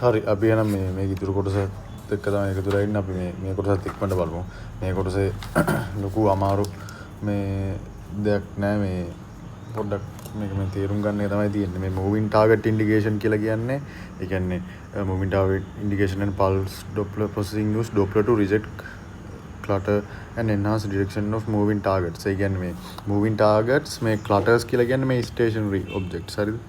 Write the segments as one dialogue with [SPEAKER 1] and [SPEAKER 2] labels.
[SPEAKER 1] හරි අපි එනම් මේ ඉතුරු කොටස එක්ක තමයි එකතු වෙලා ඉන්නේ. අපි මේ කොටසත් ඉක්මනට බලමු. මේ කොටසේ ලොකු අමාරු මේ දෙයක් නෑ. මේ පොඩ්ඩක් මේක මේ තේරුම් ගන්න එක තමයි තියෙන්නේ. මේ moving target indication කියලා කියන්නේ ඒ කියන්නේ moving target indication and pulse Doppler processing use Doppler to reject clutter and enhance direction of moving targets. ඒ කියන්නේ මේ moving targets මේ clutters කියලා කියන්නේ මේ stationary objects. හරිද?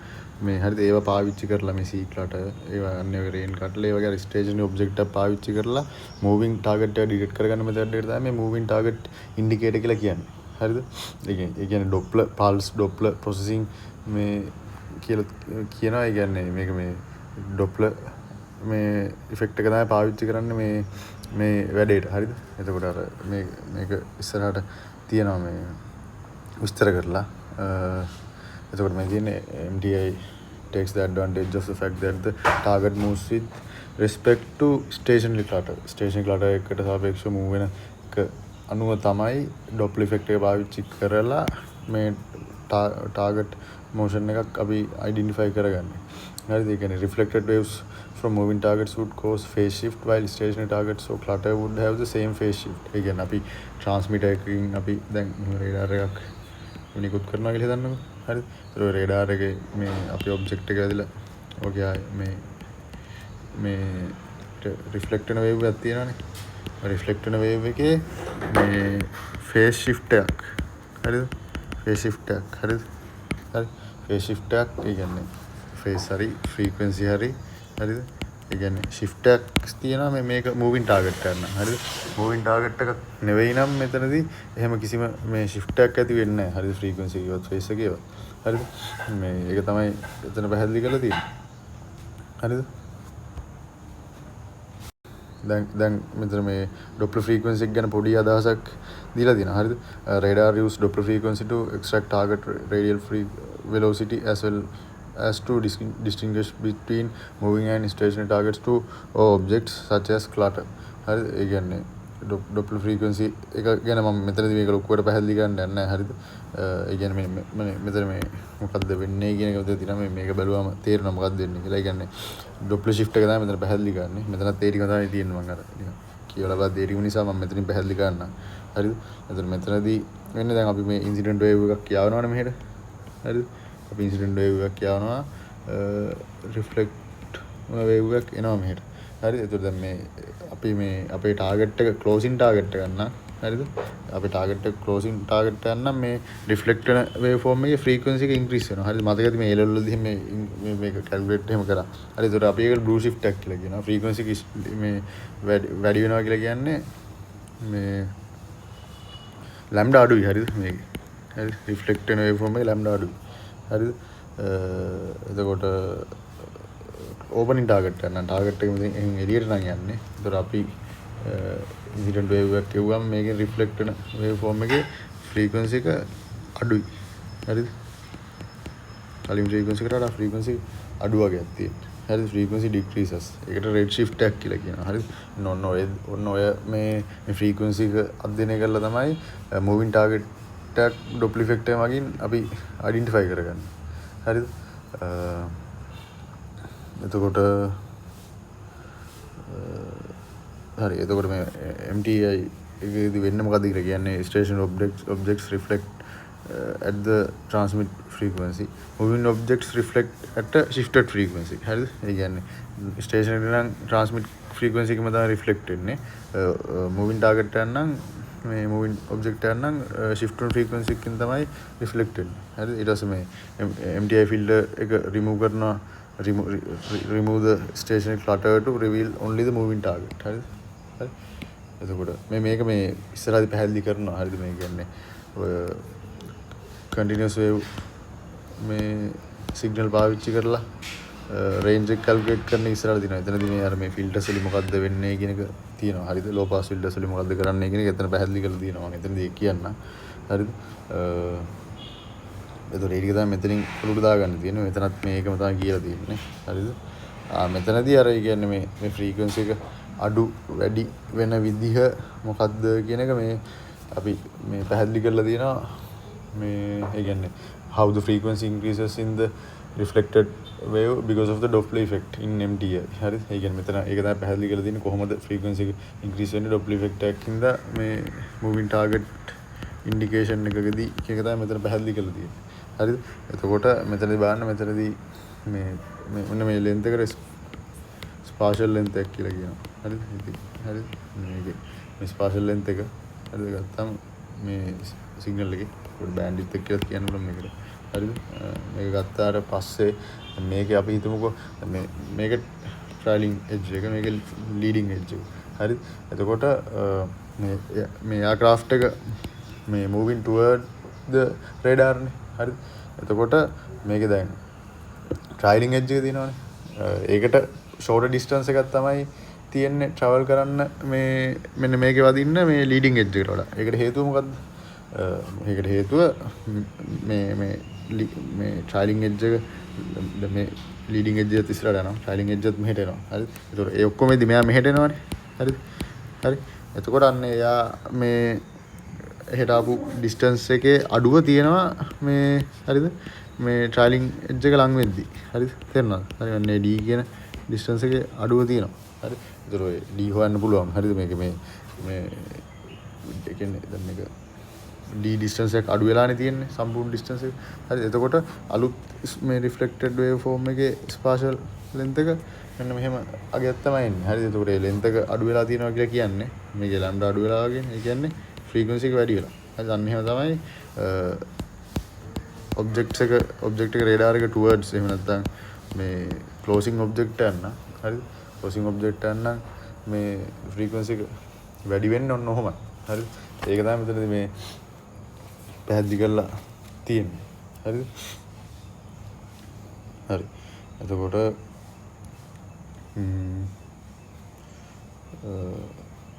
[SPEAKER 1] මේ හරිද ඒවා පාවිච්චි කරලා මේ C clutter ඒවා අන්නේ වගේ rain clutter ඒ වගේ stationary object එක පාවිච්චි කරලා moving target එක detect කරගන්න method එකට තමයි මේ moving target indicator කියලා කියන්නේ. හරිද? ඒ කියන්නේ Doppler pulse Doppler processing මේ කියලා කියනවා. ඒ කියන්නේ මේක මේ Doppler මේ effect එක තමයි පාවිච්චි කරන්නේ මේ වැඩේට. හරිද? එතකොට අර මේක ඉස්සරහට තියෙනවා මේ විස්තර කරලා එතකොට මේ කියන්නේ MTI takes the advantage of the fact that the target moves with respect to stationary clutter. Stationary clutter එකට සාපේක්ෂව move වෙන එක අනුව තමයි Doppler effect එක පාවිච්චි කරලා මේ target motion එකක් අපි identify කරගන්නේ. හරිද? ඒ කියන්නේ reflected waves from moving targets would cause phase shift while stationary targets or clutter would have the same phase shift. ඒ කියන්නේ අපි transmitter එකකින් අපි දැන් radar එකක් නිකුත් කරනවා කියලා හිතන්නකෝ. හරිද? ඒක radar එකේ මේ අපේ object එක ඇදලා ඔගේ මේ reflect වෙන wave එකක් තියෙනවානේ. reflect වෙන wave එකේ මේ phase shift එකක්. හරිද? phase shift එකක්. හරිද? හරි. phase shift එකක් ඒ කියන්නේ phase හරි frequency හරි හරිද? ඒ කියන්නේ shift එකක් තියෙනවා මේක moving target කරන. හරිද? moving target එකක් නෙවෙයි නම් මෙතනදී එහෙම කිසිම මේ shift එකක් ඇති වෙන්නේ නැහැ. හරිද? frequency එකවත් phase එකේවත්. හරිද? මේ ඒක තමයි එතන පැහැදිලි කරලා තියෙන්නේ. හරිද? දැන් මෙතන මේ Doppler frequency එක ගැන පොඩි අදහසක් දීලා තියෙනවා. හරිද? radar use Doppler frequency to extract target radial free velocity as well as to distinguish between moving and stationary targets to objects such as clutter. හරිද? ඒ කියන්නේ Doppler frequency එක ගැන මම මෙතනදී මේක ලොකුවට පැහැදිලි කරන්න යන්නේ නැහැ. හරිද? ඒ කියන්නේ මෙතන මේ මොකද්ද වෙන්නේ කියන එක උදේ තියෙනවා. මේක බැලුවම තේරෙනවා මොකක්ද වෙන්නේ කියලා. ඒ කියන්නේ Doppler shift එක තමයි මෙතන පැහැදිලි කරන්නේ. මෙතනත් ඒ ටික තමයි තියෙන්නේ මම අර කියලා බලද්දී ඒ ටික නිසා මම මෙතනින් පැහැදිලි කරන්නම්. හරිද? මෙතනදී වෙන්නේ දැන් අපි මේ incident wave එකක් යවනවනේ මෙහෙට. හරිද? අපි incident wave එකක් යවනවා reflect wave එකක් එනවා මෙහෙට. හරිද? එතකොට දැන් මේ අපි මේ අපේ target එක closing target එක ගන්න. හරිද? අපේ target එක closing target එක ගන්න මේ reflect වෙන wave form එකේ frequency එක increase වෙනවා. හරිද? මතකද මේ A level වලදී මේක calculate එහෙම කරා. හරිද? ඒතකොට අපි ඒක blue shift එකක් කියලා කියනවා. frequency මේ වැඩි වෙනවා කියලා කියන්නේ මේ lambda අඩුයි. හරිද? මේක. හරිද? reflect වෙන wave form එකේ lambda අඩුයි. හරිද? එතකොට ඕපනින් ටාගට් එක නම් ටාගට් එක මෙතන එහෙන් එළියට නම් යන්නේ. ඒතර අපි ඉන්සිඩන්ට් වේව් එකක් කියුවම මේකෙන් රිෆ්ලෙක්ට් වෙන වේව් ෆෝම් එකේ ෆ්‍රීකවන්සි එක අඩුයි. හරිද? කලින් ෆ්‍රීකවන්සි එකට වඩා ෆ්‍රීකවන්සි අඩු වගේක් තියෙනවා. හරිද? ෆ්‍රීකවන්සි ඩික්‍රීසස්. ඒකට රෙඩ් ෂිෆ්ට් එකක් කියලා කියනවා. හරිද? ඔන්න ඔය මේ ෆ්‍රීකවන්සි එක අධ්‍යයනය කරලා තමයි මූවින් ටාගට් එකක් ඩොප්ලර් ඉෆෙක්ට් එක මගින් අපි අයිඩෙන්ටිෆයි කරගන්නේ. හරිද? එතකොට හරි එතකොට මේ MTI එකේදී වෙන්නේ මොකද්ද කියලා කියන්නේ stationary objects reflect at the transmit frequency, moving objects reflect at a shifted frequency. හරිද? ඒ කියන්නේ stationary නම් transmit frequency එකම තමයි reflect වෙන්නේ. moving target එක නම් මේ moving object එක නම් shifted frequency එකකින් තමයි reflect වෙන්නේ. හරිද? ඊට පස්සේ මේ MTI filter එක remove කරනවා remove the stationary clutter to reveal only the moving target. හරිද? හරි. එතකොට මේක මේ ඉස්සරහදී පැහැදිලි කරනවා. හරිද? මේ කියන්නේ ඔය continuous wave මේ signal පාවිච්චි කරලා range එක calculate කරන ඉස්සරහට දිනවා. එතනදී මේ අර මේ filters වලින් මොකද්ද වෙන්නේ කියන එක තියෙනවා. හරිද? low pass filters වලින් මොකද්ද කරන්නේ කියන එක එතන පැහැදිලි කරලා තියෙනවා. මම එතනදී ඒක කියන්න. හරිද? එතකොට ඒ ටික තමයි මෙතනින් උඩට දාගන්න තියෙන්නේ. මෙතනත් මේකම තමයි කියලා තියෙන්නේ. හරිද? මෙතනදී අර කියන්නේ මේ frequency එක අඩු වැඩි වෙන විදිහ මොකද්ද කියන එක මේ අපි මේ පැහැදිලි කරලා තියෙනවා. මේ ඒ කියන්නේ how the frequency increases in the reflected wave because of the Doppler effect in MTI. හරි. ඒ කියන්නේ මෙතන ඒක තමයි පැහැදිලි කරලා තියෙන්නේ කොහොමද frequency එක increase වෙන්නේ Doppler effect එකක් හින්දා මේ moving target indication එකකදී ඒක තමයි මෙතන පැහැදිලි කරලා තියෙන්නේ. හරිද? එතකොට මෙතනදී බලන්න මෙතනදී මේ මෙන්න මේ length එකට spatial length එකක් කියලා කියනවා. හරිද? හරිද? මේකේ මේ spatial length එක හරිද ගත්තාම මේ signal එකේ bandwidth එක කියලා කියන්න පුළුවන් මේකට. හරිද? මේක ගත්තාට පස්සේ මේකේ අපි හිතමුකෝ මේක trailing edge එක මේක leading edge එක. හරිද? එතකොට මේ aircraft එක මේ moving toward the radar නේ. හරිද? එතකොට මේකේ දැන් trailing edge එක තියෙනවානේ. ඒකට shorter distance එකක් තමයි තියෙන්නේ travel කරන්න මේ මෙන්න මේකේ වදින්න මේ leading edge එකට වඩා. ඒකට හේතුව මොකද්ද? ඒකට හේතුව මේ trailing edge එක මේ leading edge එකත් ඉස්සරහට යනවා. trailing edge එකත් මෙහෙට එනවා. හරිද? ඒතකොට ඒ ඔක්කොමෙදි මෙයා මෙහෙට එනවානේ. හරිද? හරි. එතකොට අන්න එයා මේ එහෙට ආපු distance එකේ අඩුව තියෙනවා මේ හරිද? මේ trailing edge එක ලඟ වෙද්දි. හරිද? තේරුණාද? හරි. අන්න ඒ D කියන distance එකේ අඩුව තියෙනවා. හරි. ඒතකොට ඔය D හොයන්න පුළුවන්. හරිද? මේක මේ ඒ කියන්නේ දැන් මේක D distance එක අඩු වෙලානේ තියෙන්නේ සම්පූර්ණ distance එක. හරි. එතකොට අලුත් මේ reflected wave form එකේ spatial length එක මෙන්න මෙහෙම අගයක් තමයි එන්නේ. හරිද? එතකොට ඒ length එක අඩු වෙලා තියෙනවා කියලා කියන්නේ මේකේ lambda අඩු වෙලා වගේ. ඒ කියන්නේ frequency එක වැඩි වෙලා. හරි. අන්න එහෙම තමයි object එක radar එක towards එහෙම නැත්නම් මේ closing object යන්න. හරිද? closing object යන්න මේ frequency එක වැඩි වෙන්න ඕන ඔහොම. හරිද? ඒක තමයි මෙතනදී මේ පැහැදිලි කරලා තියෙන්නේ. හරිද? හරි. එතකොට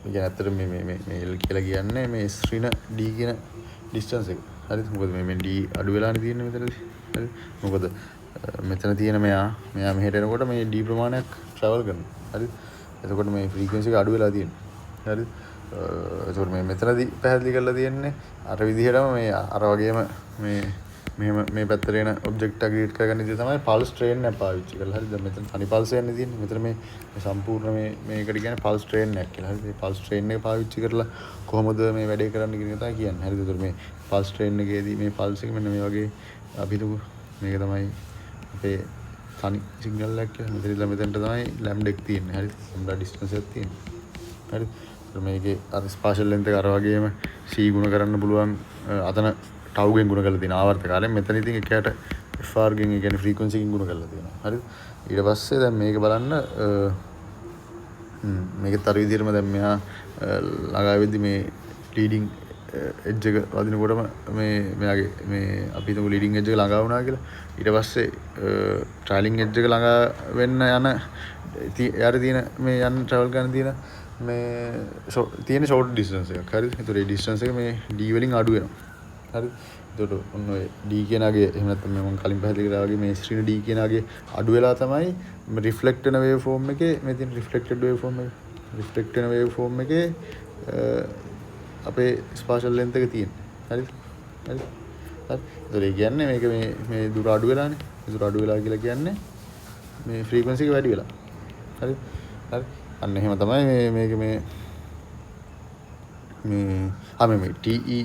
[SPEAKER 1] කියන්නේ ඇත්තට මේ L කියලා කියන්නේ මේ ශ්‍රින D කියන distance එක. හරිද? මොකද මේ D අඩු වෙලානේ තියෙන්නේ මෙතනදී. හරිද? මොකද මෙතන තියෙන මෙයා මෙහෙට එනකොට මේ D ප්‍රමාණයක් travel කරනවා. හරිද? එතකොට මේ frequency එක අඩු වෙලා තියෙනවා. හරිද? එතකොට මේ මෙතනදී පැහැදිලි කරලා තියෙන්නේ අර විදිහටම මේ අර වගේම මෙහෙම මේ පැත්තට එන ඔබ්ජෙක්ට් එක ක්‍රියේට් කරගන්න ඉතින් තමයි පල්ස් ට්‍රේන් එක පාවිච්චි කරලා. හරිද? දැන් මෙතන තනි පල්ස් යන්නේ තියෙන්නේ. මෙතන මේ සම්පූර්ණ මේකට කියන්නේ පල්ස් ට්‍රේන් එකක් කියලා. හරිද? මේ පල්ස් ට්‍රේන් එක පාවිච්චි කරලා කොහොමද මේ වැඩේ කරන්න කියන එක තමයි කියන්නේ. හරිද? ඒතර මේ පල්ස් ට්‍රේන් එකේදී මේ පල්ස් එක මෙන්න මේ වගේ අපි හිතමු මේක තමයි අපේ තනි සිග්නල් එකක් කියලා. මෙතනට තමයි ලැම්ඩා එක තියෙන්නේ. හරිද? ලැම්ඩා ඩිස්ටන්ස් එකක් තියෙන්නේ. හරිද? මේකේ අර ස්පාෂල් ලෙන්ත් එක අර වගේම C ගුණ කරන්න පුළුවන් අතන tau ගෙන් ගුණ කරලා තියෙන ආවර්තකාරයෙන් මෙතන ඉතින් එකයට FR ගෙන් ඒ කියන්නේ ෆ්‍රීකවන්සි ගෙන් ගුණ කරලා තියෙනවා. හරිද? ඊට පස්සේ දැන් මේක බලන්න මේකත් අර විදිහටම දැන් මෙහා ළඟා වෙද්දි මේ ලීඩින් එජ් එක වදිනකොටම මෙයාගේ මේ අපි හිතමු ලීඩින් එජ් එක ළඟා වුණා කියලා. ඊට පස්සේ ට්‍රයිලින් එජ් එක ළඟා වෙන්න යන යාර තියෙන මේ යන ට්‍රැවල් කරන තියෙන මේ තියෙන ෂෝට් ඩිස්ටන්ස් එකක්. හරිද? ඒතකොට මේ ඩිස්ටන්ස් එක මේ D වලින් අඩු වෙනවා. හරිද? ඒතකොට ඔන්න ඔය D කියන අගේ එහෙම නැත්නම් මම කලින් පැහැදිලි කරා වගේ මේ ශ්‍රීන D කියන අගේ අඩු වෙලා තමයි රිෆ්ලෙක්ට් වෙන වේව් ෆෝම් එකේ මේ තියෙන රිෆ්ලෙක්ටඩ් වේව් ෆෝම් එක රිෆ්ලෙක්ට් වෙන වේව් ෆෝම් එකේ අපේ ස්පාෂල් ලෙන්ත් එක තියෙන්නේ. හරිද? හරි. හරි. ඒ කියන්නේ මේක මේ දුර අඩු වෙලානේ. දුර අඩු වෙලා කියලා කියන්නේ මේ ෆ්‍රීකවන්සි එක වැඩි වෙලා. හරිද? හරි. අන්න එහෙම තමයි මේක මේ TE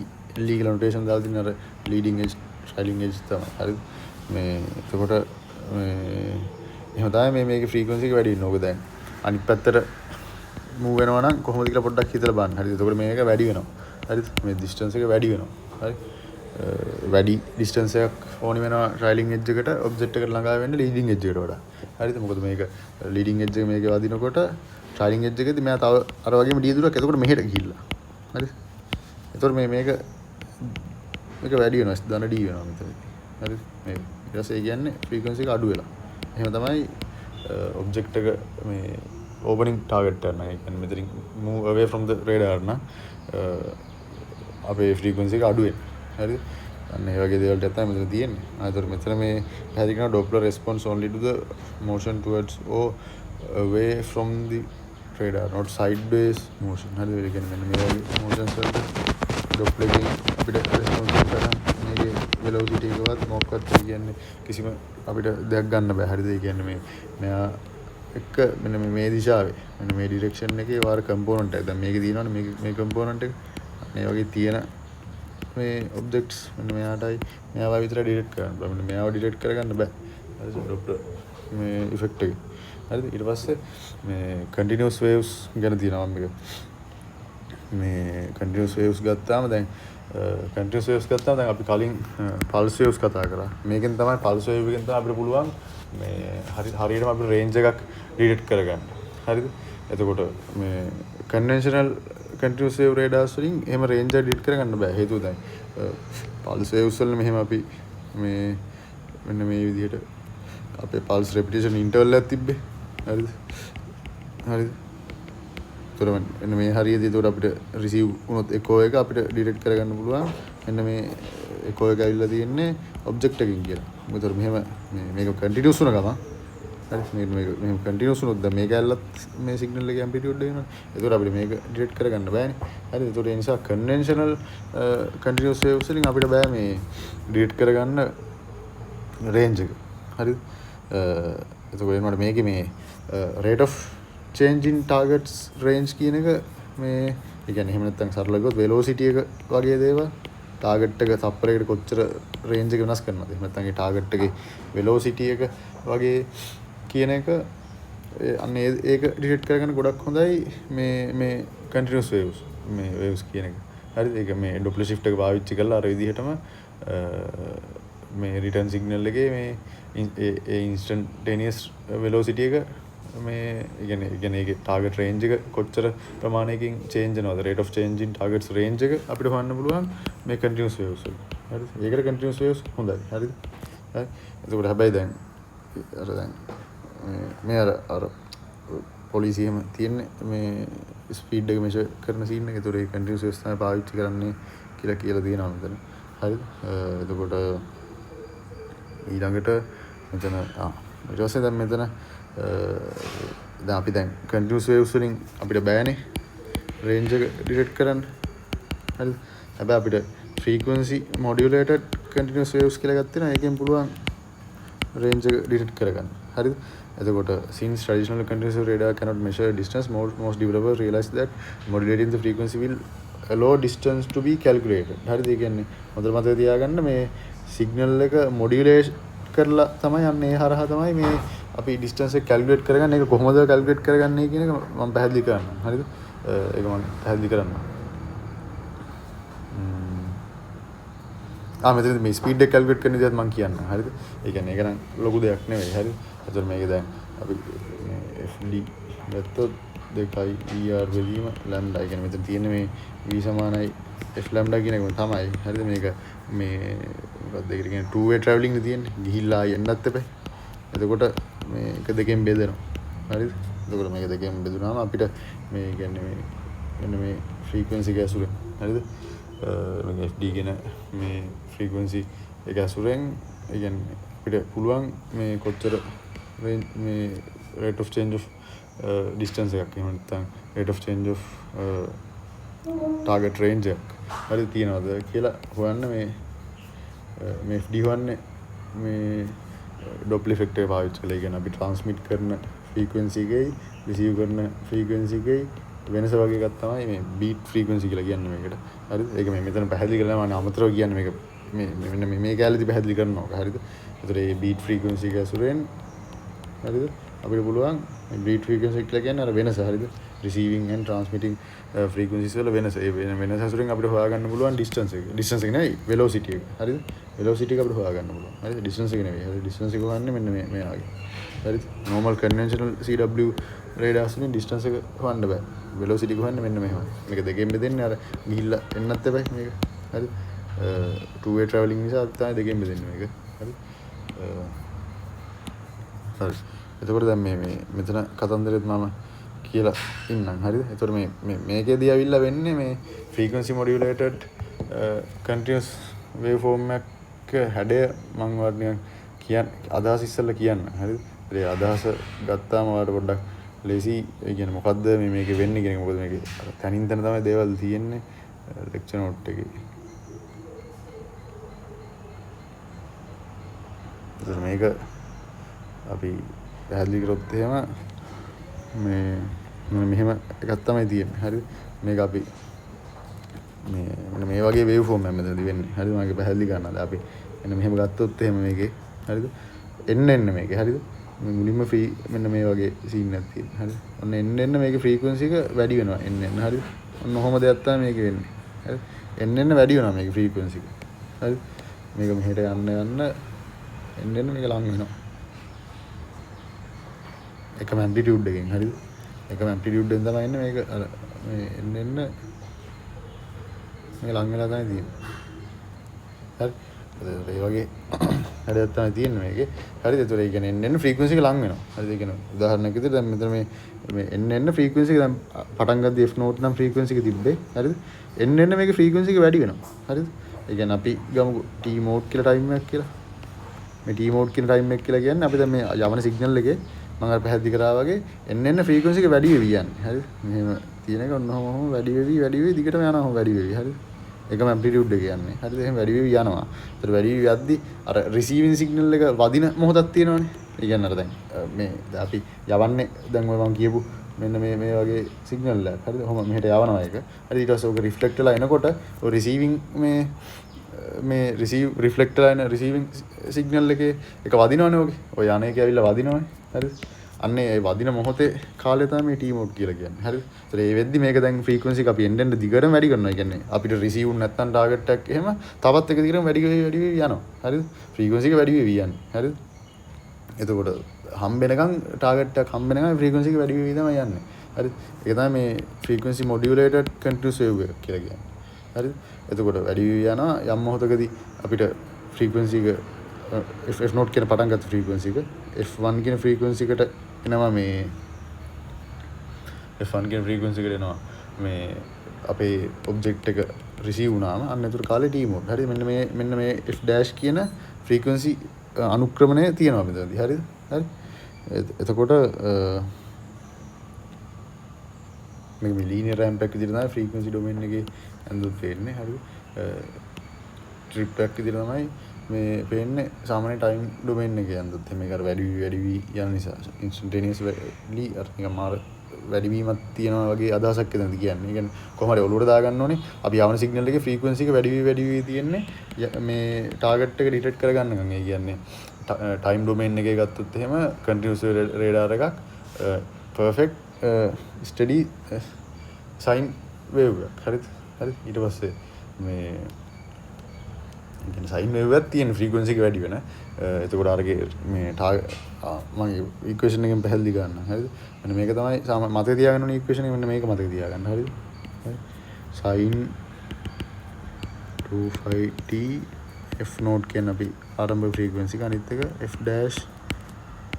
[SPEAKER 1] legal notation දාලා තියෙන අර leading edge trailing edge තමයි. හරිද? මේ එතකොට එහෙම තමයි මේකේ frequency එක වැඩි වෙනවා. ඔක දැන් අනිත් පැත්තට move වෙනවා නම් කොහොමද කියලා පොඩ්ඩක් හිතලා බලන්න. හරිද? එතකොට මේක වැඩි වෙනවා. හරිද? මේ distance එක වැඩි වෙනවා. හරි? වැඩි distance එකක් ඕනි වෙනවා trailing edge එකට object එකට ළඟා වෙන්න leading edge එකට වඩා. හරිද? මොකද මේක leading edge එක මේකේ වදිනකොට trailing edge එකේදී මෙයා තව අර වගේම d දුරක් එතකොට මෙහෙට ගිහිල්ලා. හරිද? එතකොට මේක වැඩි වෙනවා. ධන d වෙනවා මෙතනදී. හරිද? මේ ඊට පස්සේ ඒ කියන්නේ frequency එක අඩු වෙලා. එහෙම තමයි object එක මේ opening target කරන එක. ඒ කියන්නේ මෙතනින් move away from the radar නම් අපේ frequency එක අඩු වෙනවා. හරිද? අන්න ඒ වගේ දේවල් ටිකක් තමයි මෙතන තියෙන්නේ. ඒතර මෙතන මේ පැහැදිලි කරනවා Doppler response only to the motion towards or away from the radar, not sideways motion. හරිද? ඒ කියන්නේ මෙන්න මේ වගේ motions වලට Doppler එකෙන් අපිට response කරන්න මේකේ velocity එකවත් මොකක්වත් කියන්නේ කිසිම අපිට දෙයක් ගන්න බෑ. හරිද? ඒ කියන්නේ මේ මෙයා එක මෙන්න මේ දිශාවේ මෙන්න මේ ඩිරෙක්ෂන් එකේ වාර කම්පොනන්ට් එක. දැන් මේකේ තියෙනවනේ මේ කම්පොනන්ට් එක. මේ වගේ තියෙන මේ ඔබ්ජෙක්ට්ස් මෙන්න මෙයාටයි මෙයාව විතර ඩිරෙක්ට් කරන්න බෑ. මෙන්න මෙයාව ඩිරෙක්ට් කරගන්න බෑ. හරිද? ඩොප්ලර් මේ ඉෆෙක්ට් එක. හරිද? ඊට පස්සේ මේ continuous waves ගැන තියෙනවා මේක. මේ continuous waves ගත්තාම දැන් continuous waves ගත්තාම දැන් අපි කලින් pulse waves කතා කරා. මේකෙන් තමයි pulse wave එකෙන් තමයි අපිට පුළුවන් මේ හරියටම අපිට range එකක් ඩිටෙක්ට් කරගන්න. හරිද? එතකොට මේ conventional continuous wave radars වලින් එහෙම range එක ඩිටෙක්ට් කරගන්න බෑ. හේතුව දැන් pulse waves වල මෙහෙම අපි මේ මෙන්න මේ විදිහට අපේ pulse repetition interval එකක් තිබ්බේ. හරිද? හරිද? එන්න මේ හරියදී ඒකට අපිට රිසීව් වුණොත් එකෝ එක අපිට ඩිටෙක්ට් කරගන්න පුළුවන්. මෙන්න මේ එකෝ එක ඇවිල්ලා තියෙන්නේ ඔබ්ජෙක්ට් එකකින් කියලා. මොකද මෙහෙම මේක කන්ටිනියුස් වුණ ගමන් හරි මේක මෙහෙම කන්ටිනියුස් වුණොත් දැන් මේක ඇල්ලත් මේ සිග්නල් එකේ ඇම්ප්ලිටියුඩ් එක එනවා. ඒකට අපිට මේක ඩිටෙක්ට් කරගන්න බෑනේ. හරිද? ඒකට ඒ නිසා කන්වෙන්ෂනල් කන්ටිනියුස් වේව්ස් වලින් අපිට බෑ මේ ඩිටෙක්ට් කරගන්න රේන්ජ් එක. හරිද? එතකොට එනකොට මේකේ මේ rate of change in targets range කියන එක මේ ඒ කියන්නේ එහෙම නැත්නම් සරලව කිව්වොත් velocity එක වගේ දේවල් target එක තප්පරයකට කොච්චර range එක වෙනස් කරනවද එහෙම නැත්නම් ඒ target එකේ velocity එක වගේ කියන එක අන්න ඒක ඩිටෙක්ට් කරගන්න ගොඩක් හොඳයි මේ continuous waves මේ waves කියන එක. හරිද? ඒක මේ Doppler shift එක පාවිච්චි කරලා අර විදිහටම මේ return signal එකේ මේ ඒ instantaneous velocity එක මේ ඉගෙන ඒකේ target range එක කොච්චර ප්‍රමාණයකින් change වෙනවද rate of change in targets range එක අපිට හොයන්න පුළුවන් මේ continuous waves වල. හරිද? ඒකට continuous waves හොඳයි. හරිද? හරි. එතකොට හැබැයි දැන් මේ අර පොලිසියෙම තියෙන්නේ මේ ස්පීඩ් එක මෙෂර් කරන සීන් එක. ඒතකොට ඒ continuous waves තමයි පාවිච්චි කරන්නේ කියලා තියෙනවා මෙතන. හරිද? එතකොට ඊළඟට මෙතන ඊට පස්සේ දැන් මෙතන දැන් අපි දැන් continuous waves වලින් අපිට බෑනේ range එක ඩිටෙක්ට් කරන්න. හරිද? හැබැයි අපිට frequency modulated continuous waves කියලා එකක් තියෙනවා. ඒකෙන් පුළුවන් range එක ඩිටෙක්ට් කරගන්න. හරිද? එතකොට since traditional continuous wave radar cannot measure distance, most developers realize that modulating the frequency will allow distance to be calculated. හරිද? ඒ කියන්නේ හොඳට මතක තියාගන්න මේ signal එක modulate කරලා තමයි යන්නේ. ඒ හරහා තමයි මේ අපි distance එක calculate කරගන්නේ. ඒක කොහොමද calculate කරගන්නේ කියන එක මම පැහැදිලි කරන්නම්. හරිද? ඒක මම පැහැදිලි කරන්නම්. මෙතන මේ ස්පීඩ් එක calculate කරන විදිහත් මම කියන්නම්. හරිද? ඒ කියන්නේ ඒක නම් ලොකු දෙයක් නෙවෙයි. හරිද? එතකොට මේක දැන් අපි FD ගත්තොත් 2 ER බෙදීම lambda. ඒ කියන්නේ මෙතන තියෙන මේ V සමානයි F lambda කියන එක තමයි. හරිද? මේක මේ මොකක්ද ඒකට කියන්නේ two way travelling නේ තියෙන්නේ. ගිහිල්ලා එන්නත් එපා. එතකොට මේක දෙකෙන් බෙදෙනවා. හරිද? එතකොට මේක දෙකෙන් බෙදුනහම අපිට මේ කියන්නේ මේ මෙන්න මේ frequency එක ඇසුරෙන්. හරිද? මේ FD කියන මේ frequency එක ඇසුරෙන් ඒ කියන්නේ අපිට පුළුවන් මේ කොච්චර මේ rate of change of distance එකක් එහෙම නැත්නම් rate of change of target range එකක් හරිද තියනවද කියලා හොයන්න මේ FD හොයන්නේ මේ Doppler effect එක පාවිච්චි කරලා. ඒ කියන්නේ අපි transmit කරන frequency එකයි receive කරන frequency එකයි වෙනස වගේ එකක් තමයි මේ beat frequency කියලා කියන්නේ මේකට. හරිද? ඒක මේ මෙතන පැහැදිලි කරලා මම අමතරව කියන්නේ මේක මෙන්න මේ කැලේදී පැහැදිලි කරනවා. හරිද? ඒතර මේ beat frequency එක ඇසුරෙන් හරිද? අපිට පුළුවන් මේ beat frequency කියලා කියන්නේ අර වෙනස. හරිද? receiving and transmitting frequencies වල වෙනස. ඒ වෙනස ඇසුරෙන් අපිට හොයාගන්න පුළුවන් distance එක. distance එක නෙවෙයි velocity එක. හරිද? velocity එක අපිට හොයාගන්න පුළුවන්. හරිද? distance එක නෙවෙයි. හරිද? distance එක හොයන්නේ මෙන්න මේ ආගේ. හරිද? normal conventional CW radars වලින් distance එක හොයන්න බෑ. velocity එක හොයන්නේ මෙන්න මෙහෙම. මේක දෙකෙන් බෙදෙන්නේ අර ගිහිල්ලා එන්නත් එපා මේක. හරිද? two way travelling නිසා තමයි දෙකෙන් බෙදෙන්නේ මේක. හරිද? හරි. එතකොට දැන් මේ මෙතන කතන්දරෙත් මම කියලා ඉන්නම්. හරිද? එතකොට මේකේදී අවිල්ලා වෙන්නේ මේ frequency modulated continuous waveform එක හැඩය මම වර්ණයක් අදහස් ඉස්සෙල්ලා කියන්න. හරිද? ඒ අදහස ගත්තාම ඔයාලට පොඩ්ඩක් ලේසි. ඒ කියන්නේ මොකද්ද මේකේ වෙන්නේ කියන එක. මොකද මේකේ තනින් තන තමයි දේවල් තියෙන්නේ ලෙක්චර් නෝට් එකේ. ඒතර මේක අපි පැහැදිලි කරොත් එහෙම මෙහෙම එකක් තමයි තියෙන්නේ. හරිද? මේක අපි මේ වගේ වේව් ෆෝම් එකක් මෙතනදී වෙන්නේ. හරිද? මම ඒක පැහැදිලි කරනවා. අපි මෙන්න මෙහෙම ගත්තොත් එහෙම මේකේ හරිද? එන්න මේකේ හරිද? මුලින්ම ෆ්‍රී මෙන්න මේ වගේ සීන් එකක් තියෙනවා. හරිද? ඔන්න එන්න මේකේ ෆ්‍රීකවන්සි එක වැඩි වෙනවා. එන්න හරිද? ඔන්න ඔහොම දෙයක් තමයි මේක වෙන්නේ. හරිද? එන්න වැඩි වෙනවා මේකේ ෆ්‍රීකවන්සි එක. හරිද? මේක මෙහෙට යන්න එන්න මේක ලඟ වෙනවා. එකම ඇම්ප්ලිටියුඩ් එකෙන් හරිද? එකම ඇම්ප්ලිටියුඩ් එකෙන් තමයි එන්නේ මේක අර මේ එන්න මේක ලඟ වෙලා තමයි තියෙන්නේ. හරි? ඒ වගේ හැඩයක් තමයි තියෙන්නේ මේකේ. හරිද? ඒතකොට ඒ කියන්නේ එන්න ෆ්‍රීකවන්සි එක ලඟ වෙනවා. හරිද? ඒ කියන්නේ උදාහරණයක් විදිහට දැන් මෙතන මේ එන්න ෆ්‍රීකවන්සි එක දැන් පටන් ගද්දී F note නම් ෆ්‍රීකවන්සි එක තිබ්බේ. හරිද? එන්න මේකේ ෆ්‍රීකවන්සි එක වැඩි වෙනවා. හරිද? ඒ කියන්නේ අපි ගමුකෝ T mode කියලා ටයිම් එකක් කියලා. මේ T mode කියන ටයිම් එක කියලා කියන්නේ අපි දැන් මේ යවන සිග්නල් එකේ මම අර පැහැදිලි කරා වගේ එන්න ෆ්‍රීකවන්සි එක වැඩි වෙවි යන්නේ. හරිද? මෙහෙම තියෙන එක ඔන්නෝම වැඩි වෙවි දිගටම යනවා වැඩි වෙවි. හරිද? එකම ඇම්ප්ලිටියුඩ් එක කියන්නේ. හරිද? එහෙම වැඩි වෙවි යනවා. ඒතර වැඩි වෙවි යද්දි අර රිසීවින් සිග්නල් එක වදින මොහොතක් තියෙනවනේ. ඒ කියන්නේ අර දැන් මේ අපි යවන්නේ දැන් ඔය මම කියපු මෙන්න මේ වගේ සිග්නල් එකක්. හරිද? ඔහොම මෙහෙට යවනවා ඒක. හරිද? ඊට පස්සේ ඔක රිෆ්ලෙක්ට් වෙලා එනකොට ඔය රිසීවින් මේ රිෆ්ලෙක්ට් වෙලා එන රිසීවින් සිග්නල් එකේ එක වදිනවනේ ඔගේ. ඔය යන එකේ ඇවිල්ලා වදිනවනේ. හරිද? අන්න ඒ වදින මොහොතේ කාලය තමයි මේ T mode කියලා කියන්නේ. හරිද? ඒතර ඒ වෙද්දි මේක දැන් ෆ්‍රීකවන්සි එක අපි එන්න දිගටම වැඩි කරනවා. ඒ කියන්නේ අපිට රිසීව් නැත්නම් ටාගට් එකක් එහෙම තවත් එක දිගටම වැඩි වෙවි යනවා. හරිද? ෆ්‍රීකවන්සි එක වැඩි වෙවි යන්නේ. හරිද? එතකොට හම්බෙනකන් ටාගට් එකක් හම්බෙනකන් ෆ්‍රීකවන්සි එක වැඩි වෙවි තමයි යන්නේ. හරිද? ඒක තමයි මේ ෆ්‍රීකවන්සි මොඩියුලේටඩ් කන්ටිනියස් වේව් එක කියලා කියන්නේ. හරිද? එතකොට වැඩි වෙවි යනවා යම් මොහොතකදී අපිට ෆ්‍රීකවන්සි එක F note කියන පටන් ගත්ත ෆ්‍රීකවන්සි එක F1 කියන ෆ්‍රීකවන්සි එකට එනවා මේ F1 කියන ෆ්‍රීකවන්සි එකට එනවා මේ අපේ ඔබ්ජෙක්ට් එක රිසීව් වුණාම අන්න ඒතර කාලේ T mode. හරිද? මෙන්න මේ F dash කියන ෆ්‍රීකවන්සි අනුක්‍රමණය තියෙනවා මෙතනදී. හරිද? හරි. එතකොට මේක මේ ලීනියර් රැම්ප් එකක් විදිහට තමයි ෆ්‍රීකවන්සි ඩොමේන් එකේ ඇඳුම් පේන්නේ. හරිද? ට්‍රිප් එකක් විදිහට තමයි මේ පේන්නේ සාමාන්‍ය ටයිම් ඩොමේන් එකේ යනදොත් මේක අර වැඩි වී යන නිසා ඉන්ස්ටන්ටේනියස්ලි අර නිකන් මාර වැඩි වීමක් තියෙනවා වගේ අදහසක් එතනදී කියන්නේ. ඒ කියන්නේ කොහොම හරි ඔලුවට දාගන්න ඕනේ. අපි යවන සිග්නල් එකේ ෆ්‍රීකවන්සි එක වැඩි වී තියෙන්නේ මේ ටාගට් එක ඩිටෙක්ට් කරගන්නකම්. ඒ කියන්නේ ටයිම් ඩොමේන් එකේ ගත්තොත් එහෙම කන්ටිනියස් රේඩාර් එකක් පර්ෆෙක්ට් ස්ටඩි සයින් වේව් එකක්. හරිද? ඊට පස්සේ මේ සයින් වේව් එකක් තියෙන ෆ්‍රීකවන්සි එක වැඩි වෙන. එතකොට අරගේ මේ මම ඉක්වේෂන් එකෙන් පැහැදිලි කරන්න. හරිද? මෙන්න මේක තමයි මතක තියාගන්න ඕනේ ඉක්වේෂන් එක. මෙන්න මේක මතක තියාගන්න. හරිද? sin 2πt F note කියන අපි ආරම්භ ෆ්‍රීකවන්සි එක අනිත් එක F dash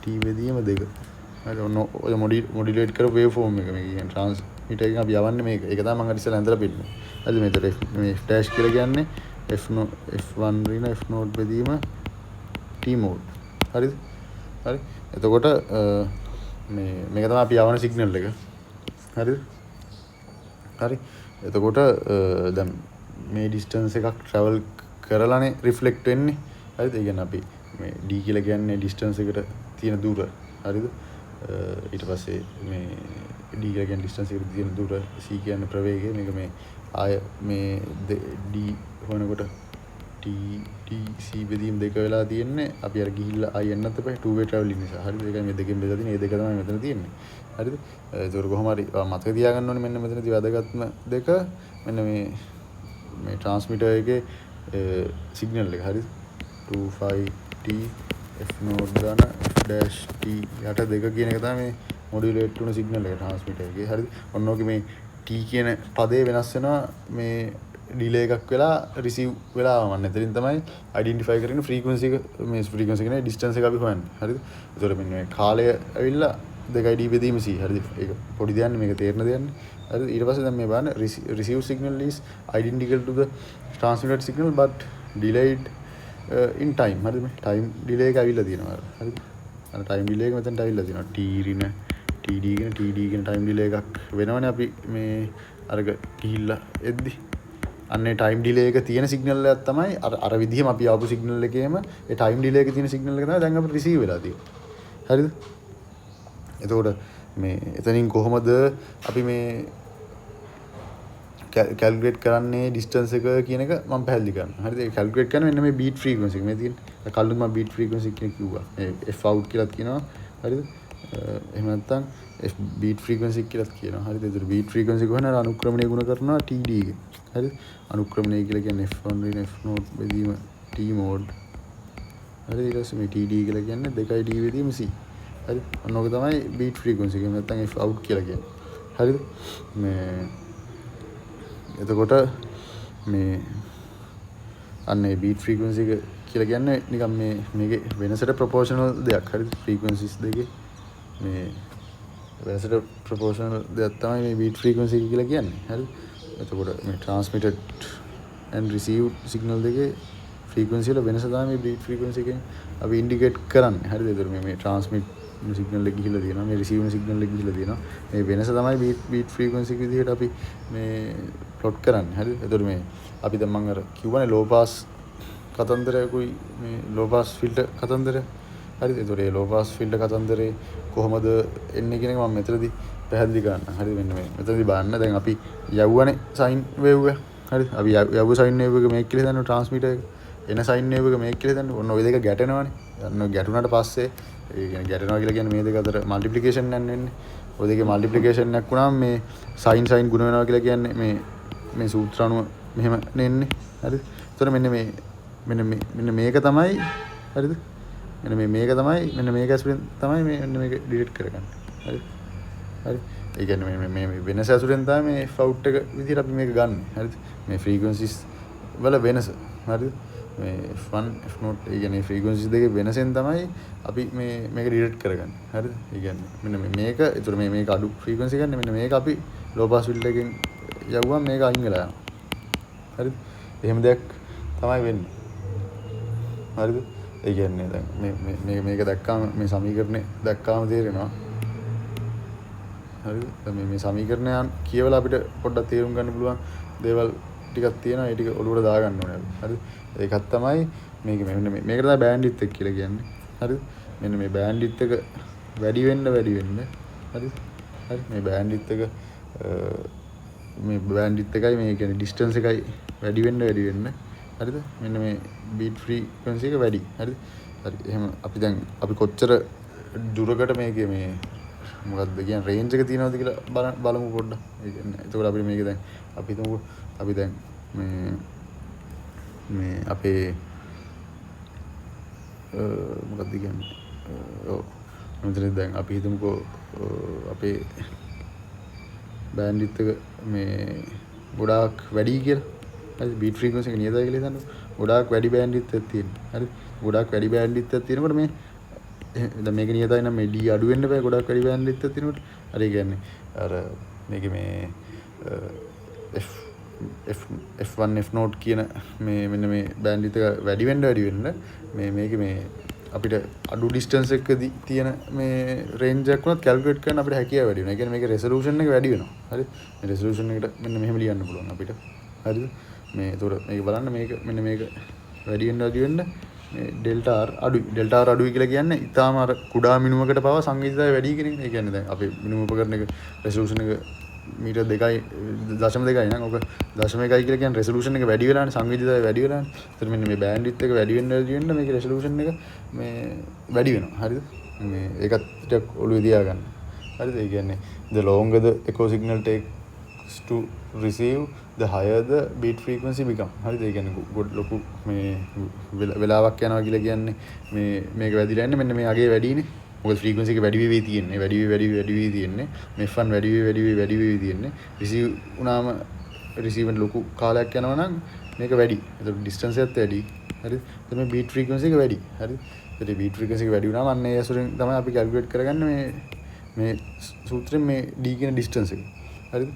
[SPEAKER 1] t වෙදීම දෙක. හරි ඔය මොඩියුලේට් කරපු වේව් ෆෝම් එක මේ කියන්නේ ට්‍රාන්ස්මිටර් එකෙන් අපි යවන්නේ මේක. ඒක තමයි මම අර ඉස්සෙල්ලා ඇඳලා පෙන්නන්නේ. හරිද? මේතර මේ F dash කියලා කියන්නේ F1 රින F note බෙදීම T mode. හරිද? හරි. එතකොට මේක තමයි අපි යවන සිග්නල් එක. හරිද? හරි. එතකොට දැන් මේ ඩිස්ටන්ස් එකක් ට්‍රැවල් කරලානේ රිෆ්ලෙක්ට් වෙන්නේ. හරිද? ඒ කියන්නේ අපි මේ D කියලා කියන්නේ ඩිස්ටන්ස් එකට තියෙන දුර. හරිද? ඊට පස්සේ මේ D කියලා කියන්නේ ඩිස්ටන්ස් එකට තියෙන දුර, C කියන්නේ ප්‍රවේගය. මේක මේ ආය මේ D හොනකොට TC බෙදීම් දෙක වෙලා තියෙන්නේ. අපි අර ගිහිල්ලා ආය එන්නත් එපා 2 way traveling නිසා. හරිද? ඒකයි මේ දෙකෙන් බෙදලා තියෙන්නේ. මේ දෙක තමයි මෙතන තියෙන්නේ. හරිද? ඒක කොහොම හරි මතක තියාගන්න ඕනේ මෙන්න මෙතනදී වැදගත්ම දෙක මෙන්න මේ ට්‍රාන්ස්මිටර් එකේ සිග්නල් එක. හරිද? 2πt F note දාන F dash t යට දෙක කියන එක තමයි මේ මොඩියුලේට් වුණ සිග්නල් එක ට්‍රාන්ස්මිටර් එකේ. හරිද? ඔන්න ඔගේ මේ t කියන පදේ වෙනස් වෙනවා මේ ඩිලේ එකක් වෙලා රිසීව් වෙලා වන්න. එතනින් තමයි අයිඩෙන්ටිෆයි කරගෙන ෆ්‍රීකවන්සි එක මේ ෆ්‍රීකවන්සි කියන්නේ ඩිස්ටන්ස් එක අපි හොයන්නේ. හරිද? ඒතකොට මෙන්න මේ කාලය ඇවිල්ලා 2id බෙදීම c. හරිද? ඒක පොඩි දෙයක් නෙමෙයි මේක තේරෙන දෙයක් නේ. හරිද? ඊට පස්සේ දැන් මේ බලන්න receive signal is identical to the transmitted signal but delayed in time. හරිද? මේ time delay එක ඇවිල්ලා තියෙනවා. හරිද? අර time delay එක මෙතනට ඇවිල්ලා තියෙනවා. t රින td කියන time delay එකක් වෙනවනේ අපි මේ අරක ගිහිල්ලා එද්දි. අන්නේ ටයිම් ඩිලේ එක තියෙන සිග්නල් එකක් තමයි අර විදිහම අපි ආපු සිග්නල් එකේම ඒ ටයිම් ඩිලේ එක තියෙන සිග්නල් එක තමයි දැන් අපිට රිසීව් වෙලා තියෙන්නේ. හරිද? එතකොට මේ එතනින් කොහොමද අපි මේ කැල්කුලේට් කරන්නේ ඩිස්ටන්ස් එක කියන එක මම පැහැදිලි කරනවා. හරිද? ඒ කැල්කුලේට් කරන මෙන්න මේ බීට් ෆ්‍රීකවන්සි එක මේ තියෙන්නේ. කලින් මම බීට් ෆ්‍රීකවන්සි කියන කිව්වා. මේ F out කියලා කියනවා. හරිද? එහෙම නැත්නම් F බීට් ෆ්‍රීකවන්සි කියලා කියනවා. හරිද? ඒතර බීට් ෆ්‍රීකවන්සි කොහොමද අනුක්‍රමණය ගුණ කරනවා TD එක. හරිද? අනුක්‍රමණය කියලා කියන්නේ F1 වෙන F0 බෙදීම T mode. හරිද? ඊට පස්සේ මේ TD කියලා කියන්නේ 2D බෙදීම C. හරිද? ඔන්න ඔක තමයි බීට් ෆ්‍රීකවන්සි එක. නැත්නම් F out කියලා කියන්නේ. හරිද? මේ එතකොට මේ අන්න ඒ බීට් ෆ්‍රීකවන්සි එක කියලා කියන්නේ නිකන් මේකේ වෙනසට ප්‍රොපෝෂනල් දෙයක්. හරිද? ෆ්‍රීකවන්සිස් දෙකේ මේ වෙනසට ප්‍රොපෝෂනල් දෙයක් තමයි මේ බීට් ෆ්‍රීකවන්සි එක කියලා කියන්නේ. හරිද? එතකොට මේ transmitted and received signal දෙකේ ෆ්‍රීකවන්සි වල වෙනස තමයි මේ බීට් ෆ්‍රීකවන්සි එකෙන් අපි ඉන්ඩිකේට් කරන්නේ. හරිද? ඒතර මේ transmit සිග්නල් එක ගිහිල්ලා තියෙනවා. මේ රිසීව් සිග්නල් එක ගිහිල්ලා තියෙනවා. මේ වෙනස තමයි බීට් ෆ්‍රීකවන්සි එක විදිහට අපි මේ ප්ලොට් කරන්නේ. හරිද? ඒතර මේ අපි දැන් මම අර කිව්වනේ ලෝ පාස් කතන්දරයකුයි මේ ලෝ පාස් ෆිල්ටර් කතන්දරය. හරිද? ඒතර ඒ ලෝ පාස් ෆිල්ටර් කතන්දරේ කොහොමද එන්නේ කියන එක මම මෙතනදී පැහැදිලි කරන්න. හරිද? මෙන්න මේ මෙතනදී බලන්න දැන් අපි යවුවනේ සයින් වේව් එක. හරිද? අපි යවුව සයින් වේව් එක මේක කියලා දානවා ට්‍රාන්ස්මිටර් එක. එන සයින් වේව් එක මේක කියලා දානවා. ඔන්න ওই දෙක ගැටෙනවනේ. ඔන්න ගැටුණාට පස්සේ ඒ කියන්නේ ගැටෙනවා කියලා කියන්නේ මේ දෙක අතර මල්ටිප්ලිකේෂන් එකක් වෙන්නේ. ඔය දෙකේ මල්ටිප්ලිකේෂන් එකක් වුණාම මේ සයින් ගුණ වෙනවා කියලා කියන්නේ මේ සූත්‍ර අනුව මෙහෙම නෙන්නේ. හරිද? එතකොට මෙන්න මේක තමයි. හරිද? මෙන්න මේක තමයි මෙන්න මේක ඇසුරෙන් තමයි මෙන්න මේක ඩිලීට් කරගන්නේ. හරිද? හරි. ඒ කියන්නේ මේ වෙනස ඇසුරෙන් තමයි මේ F out එක විදිහට අපි මේක ගන්න. හරිද? මේ ෆ්‍රීකවන්සිස් වල වෙනස. හරිද? මේ F1 F0 ඒ කියන්නේ ෆ්‍රීකවන්සිස් දෙකේ වෙනසෙන් තමයි අපි මේක ඩිලීට් කරගන්නේ. හරිද? ඒ කියන්නේ මෙන්න මේක ඒතර මේක අඩු ෆ්‍රීකවන්සි ගන්න මෙන්න මේක අපි ලෝ පාස් ෆිල්ටර් එකෙන් යවුවම මේක අයින් වෙලා යනවා. හරිද? එහෙම දෙයක් තමයි වෙන්නේ. හරිද? ඒ කියන්නේ දැන් මේක දැක්කාම මේ සමීකරණය දැක්කාම තේරෙනවා. හරිද? දැන් මේ සමීකරණයන් කියවලා අපිට පොඩ්ඩක් තේරුම් ගන්න පුළුවන් දේවල් ටිකක් තියෙනවා. ඒ ටික ඔලුවට දාගන්න ඕනේ අපි. හරිද? ඒකත් තමයි මේක මේකට තමයි බෑන්ඩ්විඩ්ත් එක කියලා කියන්නේ. හරිද? මෙන්න මේ බෑන්ඩ්විඩ්ත් එක වැඩි වෙන්න. හරිද? හරි මේ බෑන්ඩ්විඩ්ත් එක මේ බෑන්ඩ්විඩ්ත් එකයි මේ කියන්නේ ඩිස්ටන්ස් එකයි වැඩි වෙන්න. හරිද? මෙන්න මේ බීට් ෆ්‍රීකවන්සි එක වැඩි. හරිද? හරි. එහෙම අපි දැන් අපි කොච්චර දුරකට මේකේ මේ මොකක්ද කියන්නේ රේන්ජ් එක තියෙනවද කියලා බලමු පොඩ්ඩක්. ඒ කියන්නේ එතකොට අපිට මේක දැන් අපි හිතමු අපි දැන් මේ අපේ මොකක්ද කියන්නේ ඔව් මෙතන දැන් අපි හිතමුකෝ අපේ බෑන්ඩ්විඩ්ත් එක මේ ගොඩාක් වැඩි කියලා. හරි බීට් ෆ්‍රීකවන්සි එක නියතයි කියලා හිතන්න. ගොඩාක් වැඩි බෑන්ඩ්විඩ්ත් එකක් තියෙනවා. හරි ගොඩාක් වැඩි බෑන්ඩ්විඩ්ත් එකක් තියෙනකොට මේ දැන් මේක නියතයි නම් මේ D අඩු වෙන්න බෑ ගොඩක් වැඩි බෑන්ඩ්විඩ්ත් එකක් තියෙනකොට. හරි කියන්නේ අර මේකේ මේ F1 F0 කියන මෙන්න මේ බෑන්ඩ්විඩ්ත් එක වැඩි වෙන්න මේකේ මේ අපිට අඩු ඩිස්ටන්ස් එකකදී තියෙන මේ රේන්ජ් එකක් වුණත් කැල්කියුලේට් කරන්න අපිට හැකියාව වැඩි වෙනවා. ඒ කියන්නේ මේකේ රෙසලූෂන් එක වැඩි වෙනවා. හරි මේ රෙසලූෂන් එකට මෙන්න මෙහෙම ලියන්න පුළුවන් අපිට. හරිද? මේ ඒතකොට මේක බලන්න මෙන්න මේක වැඩි වෙන්න මේ ඩෙල්ටා R අඩුයි. ඩෙල්ටා R අඩුයි කියලා කියන්නේ ඊටාම අර කුඩා මිනුමකට පවා සංවේදීතාවය වැඩි කියන එක. ඒ කියන්නේ දැන් අපේ මිනුම උපකරණ එක රෙසලූෂන් එක මීටර් 2.2 නම් ඔක 0.1 කියලා කියන්නේ රෙසලූෂන් එක වැඩි වෙලානේ සංවේදීතාවය වැඩි වෙලානේ. ඒතර මෙන්න මේ බෑන්ඩ්විඩ්ත් එක වැඩි වෙන්න මේකේ රෙසලූෂන් එක මේ වැඩි වෙනවා. හරිද? මේ ඒකත් ටිකක් ඔළුවේ තියාගන්න. හරිද? ඒ කියන්නේ the longer the echo signal takes to receive the higher the beat frequency become. හරිද? ඒ කියන්නේ ලොකු මේ වෙලාවක් යනවා කියලා කියන්නේ මේක වැඩිලා යන්නේ මෙන්න මේ අගේ වැඩිනේ. මොකද ෆ්‍රීකවන්සි එක වැඩි වෙවි තියෙන්නේ. වැඩි වෙවි තියෙන්නේ. මේ F1 වැඩි වෙවි තියෙන්නේ. රිසීව් වුණාම රිසීවර් ලොකු කාලයක් යනවා නම් මේක වැඩි. ඒතකොට ඩිස්ටන්ස් එකත් වැඩි. හරිද? එතකොට මේ බීට් ෆ්‍රීකවන්සි එක වැඩි. හරිද? ඒතකොට බීට් ෆ්‍රීකවන්සි එක වැඩි වුණාම අන්න ඒ ඇසුරෙන් තමයි අපි කැල්කියුලේට් කරගන්නේ මේ සූත්‍රයෙන් මේ D කියන ඩිස්ටන්ස් එක. හරිද?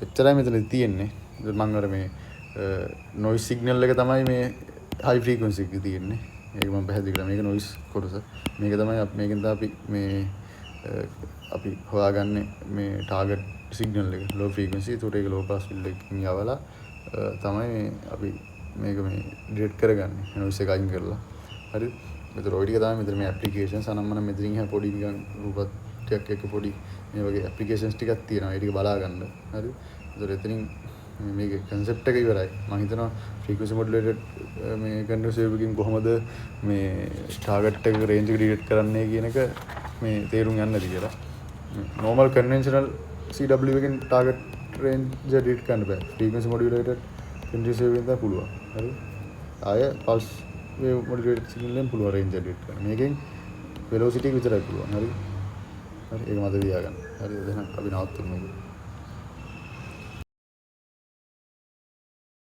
[SPEAKER 1] එච්චරයි මෙතන තියෙන්නේ. මම අර මේ නොයිස් සිග්නල් එක තමයි මේ හයි ෆ්‍රීකවන්සි එකේ තියෙන්නේ. ඒක මම පැහැදිලි කරා. මේක නොයිස් කොටස. මේක තමයි මේකෙන් තමයි අපි හොයාගන්නේ මේ ටාගට් සිග්නල් එක ලෝ ෆ්‍රීකවන්සි. ඒකට ඒක ලෝ පාස් ෆිල්ටර් එකකින් යවලා තමයි අපි මේක මේ ඩිලීට් කරගන්නේ නොයිස් එක අයින් කරලා. හරි. මෙතන ඔය ටික තමයි මෙතන මේ ඇප්ලිකේෂන්ස් අනම්මන මෙතනින් හැ පොඩි නිකන් රූපත්වයක් එක පොඩි මේ වගේ ඇප්ලිකේෂන්ස් ටිකක් තියෙනවා. ඒ ටික බලා ගන්න. හරි. ඒතර එතනින් මේකේ concept එක ඉවරයි. මම හිතනවා frequency modulated මේ continuous wave එකකින් කොහොමද මේ target එක range එක delete කරන්නේ කියන එක මේ තේරුම් ගන්න ඇති කියලා. normal conventional CW එකකින් target range delete කරන්න බෑ. frequency modulated continuous wave එකෙන් තමයි පුළුවන්. හරි. ආය pulse wave modulated signal එකෙන් පුළුවන් range delete කරන්න. මේකෙන් velocity එක විතරයි පුළුවන්. හරි. හරි ඒක මතක තියාගන්න. හරි එහෙනම් අපි නවත්තමු මේක.